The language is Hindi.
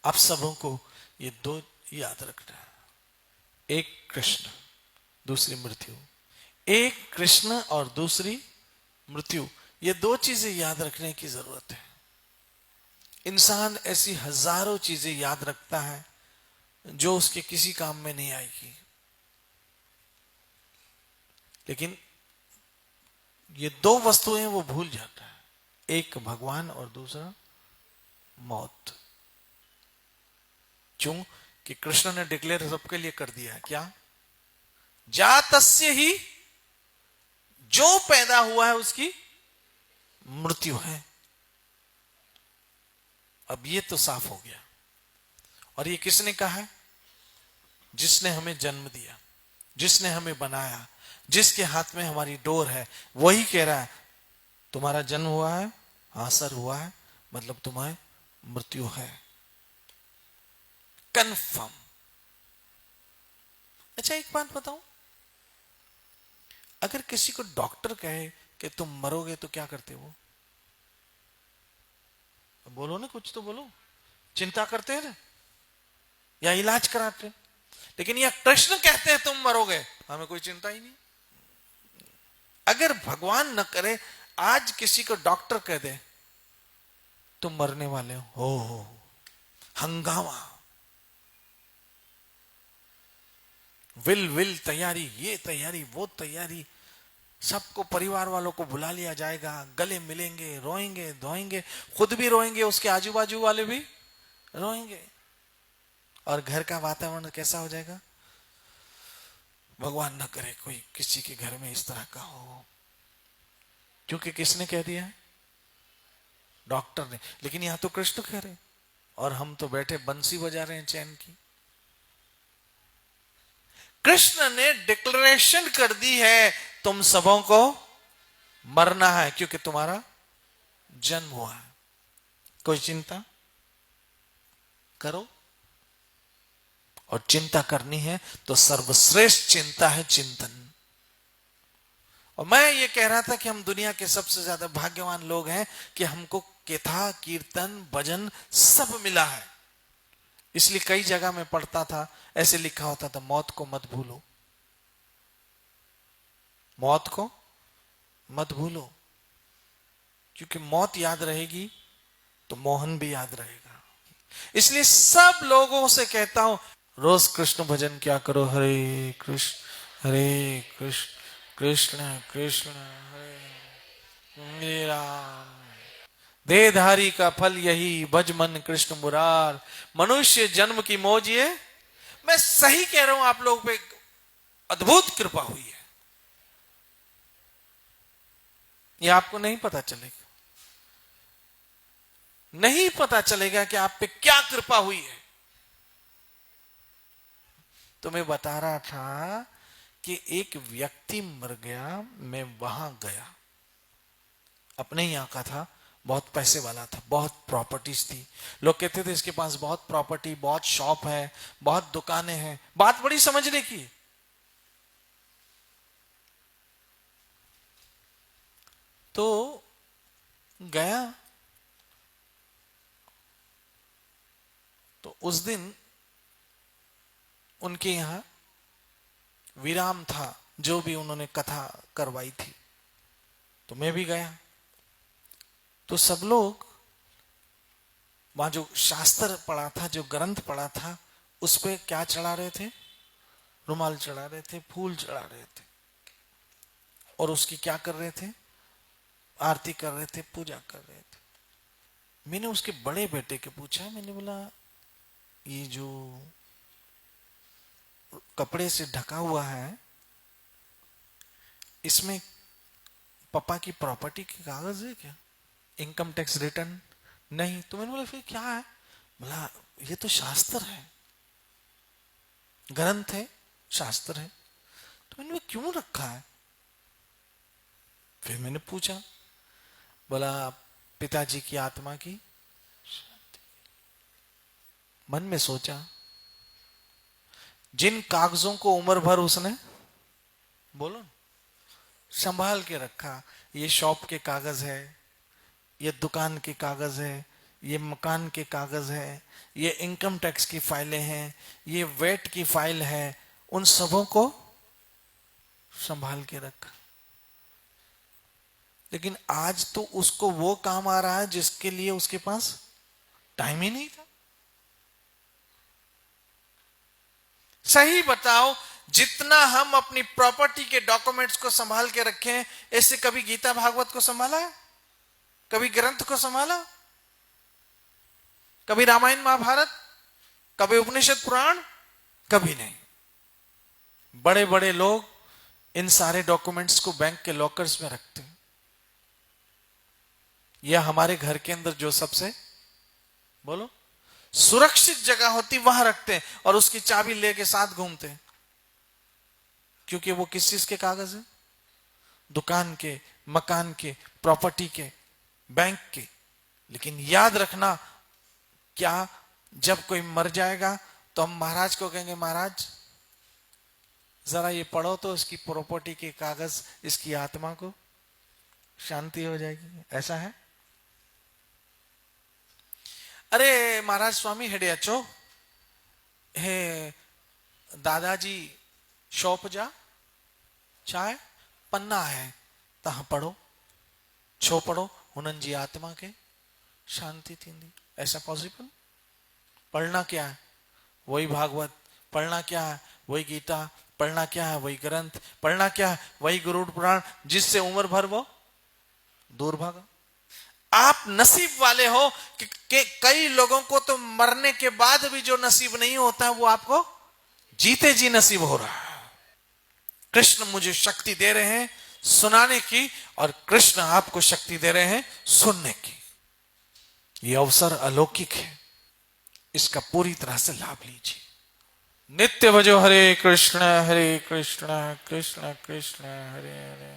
आप सबों को ये दो याद रखना है, एक कृष्ण दूसरी मृत्यु। एक कृष्ण और दूसरी मृत्यु, ये दो चीजें याद रखने की जरूरत है। इंसान ऐसी हजारों चीजें याद रखता है जो उसके किसी काम में नहीं आएगी, लेकिन ये दो वस्तुएं वो भूल जाता है, एक भगवान और दूसरा मौत। क्यों कि कृष्ण ने डिक्लेयर सबके लिए कर दिया है क्या, जातस्य ही, जो पैदा हुआ है उसकी मृत्यु है। अब ये तो साफ हो गया। और ये किसने कहा है, जिसने हमें जन्म दिया, जिसने हमें बनाया, जिसके हाथ में हमारी डोर है, वही कह रहा है तुम्हारा जन्म हुआ है, हाँ सर हुआ है, मतलब तुम्हारी मृत्यु है, कंफर्म। अच्छा एक बात बताऊं, अगर किसी को डॉक्टर कहे कि तुम मरोगे तो क्या करते हो, बोलो ना, कुछ तो बोलो, चिंता करते हैं या इलाज कराते हैं। लेकिन यह कृष्ण कहते हैं तुम मरोगे, हमें कोई चिंता ही नहीं। अगर भगवान न करे आज किसी को डॉक्टर कह दे तुम मरने वाले हो, हंगामा, विल तैयारी, ये तैयारी वो तैयारी, सबको परिवार वालों को बुला लिया जाएगा, गले मिलेंगे, रोएंगे धोएंगे, खुद भी रोएंगे, उसके आजू बाजू वाले भी रोएंगे, और घर का वातावरण कैसा हो जाएगा। भगवान न करे कोई किसी के घर में इस तरह का हो, क्योंकि किसने कह दिया है, डॉक्टर ने। लेकिन यहां तो कृष्ण कह रहे, और हम तो बैठे बंसी बजा रहे हैं चैन की। कृष्ण ने डिक्लेरेशन कर दी है तुम सबों को मरना है, क्योंकि तुम्हारा जन्म हुआ है। कोई चिंता करो, और चिंता करनी है तो सर्वश्रेष्ठ चिंता है चिंतन। और मैं ये कह रहा था कि हम दुनिया के सबसे ज्यादा भाग्यवान लोग हैं कि हमको कथा कीर्तन भजन सब मिला है। इसलिए कई जगह में पढ़ता था, ऐसे लिखा होता था, मौत को मत भूलो, मौत को मत भूलो, क्योंकि मौत याद रहेगी तो मोहन भी याद रहेगा। इसलिए सब लोगों से कहता हूं, रोज कृष्ण भजन क्या करो, हरे कृष्ण कृष्ण कृष्ण हरे राम, देहधारी का फल यही, भज मन कृष्ण मुरार, मनुष्य जन्म की मौज ये। मैं सही कह रहा हूं, आप लोगों पे अद्भुत कृपा हुई है, ये आपको नहीं पता चलेगा, नहीं पता चलेगा कि आप पे क्या कृपा हुई है। तो मैं बता रहा था कि एक व्यक्ति मर गया, मैं वहां गया, अपने यहां का था, बहुत पैसे वाला था, बहुत प्रॉपर्टीज थी, लोग कहते थे इसके पास बहुत प्रॉपर्टी, बहुत शॉप है, बहुत दुकानें हैं, बात बड़ी समझने की। तो गया, तो उस दिन उनके यहां विराम था, जो भी उन्होंने कथा करवाई थी, तो मैं भी गया। तो सब लोग वहां जो शास्त्र पढ़ा था, जो ग्रंथ पढ़ा था, उस पे क्या चढ़ा रहे थे, रुमाल चढ़ा रहे थे, फूल चढ़ा रहे थे, और उसकी क्या कर रहे थे, आरती कर रहे थे, पूजा कर रहे थे। मैंने उसके बड़े बेटे के पूछा, मैंने बोला ये जो कपड़े से ढका हुआ है, इसमें पापा की प्रॉपर्टी के कागज है क्या, इनकम टैक्स रिटर्न नहीं। तो मैंने बोला फिर क्या है, बोला ये तो शास्त्र है, ग्रंथ है, शास्त्र है। तो मैंने क्यों रखा है, फिर मैंने पूछा, बोला पिताजी की आत्मा की शांति। मन में सोचा, जिन कागजों को उम्र भर उसने, बोलो, संभाल के रखा, ये शॉप के कागज है, ये दुकान के कागज है, ये मकान के कागज है, ये इनकम टैक्स की फाइलें हैं, ये वेट की फाइल है, उन सबों को संभाल के रखा। लेकिन आज तो उसको वो काम आ रहा है जिसके लिए उसके पास टाइम ही नहीं था। सही बताओ, जितना हम अपनी प्रॉपर्टी के डॉक्यूमेंट्स को संभाल के रखें, ऐसे कभी गीता भागवत को संभाला है? कभी ग्रंथ को संभाला? कभी रामायण महाभारत? कभी उपनिषद पुराण? कभी नहीं। बड़े बड़े लोग इन सारे डॉक्यूमेंट्स को बैंक के लॉकर्स में रखते हैं, या हमारे घर के अंदर जो सबसे बोलो सुरक्षित जगह होती वहां रखते हैं, और उसकी चाबी लेके साथ घूमते हैं। क्योंकि वो किस चीज के कागज है? दुकान के, मकान के, प्रॉपर्टी के, बैंक के। लेकिन याद रखना, क्या जब कोई मर जाएगा तो हम महाराज को कहेंगे, महाराज जरा ये पढ़ो तो इसकी प्रॉपर्टी के कागज, इसकी आत्मा को शांति हो जाएगी? ऐसा है? अरे महाराज स्वामी हेडे अचो, हे दादाजी शॉप जा, चाहे पन्ना है तहां पढ़ो, छो पढ़ो, हुनन जी आत्मा के शांति थींदी। ऐसा पॉसिबल? पढ़ना क्या है? वही भागवत। पढ़ना क्या है? वही गीता। पढ़ना क्या है? वही ग्रंथ। पढ़ना क्या है? वही गरुड़ पुराण, जिससे उम्र भर वो दूर भागा। आप नसीब वाले हो कि कई लोगों को तो मरने के बाद भी जो नसीब नहीं होता वो आपको जीते जी नसीब हो रहा है। कृष्ण मुझे शक्ति दे रहे हैं सुनाने की, और कृष्ण आपको शक्ति दे रहे हैं सुनने की। ये अवसर अलौकिक है, इसका पूरी तरह से लाभ लीजिए। नित्य भजो हरे कृष्ण कृष्ण कृष्ण हरे हरे।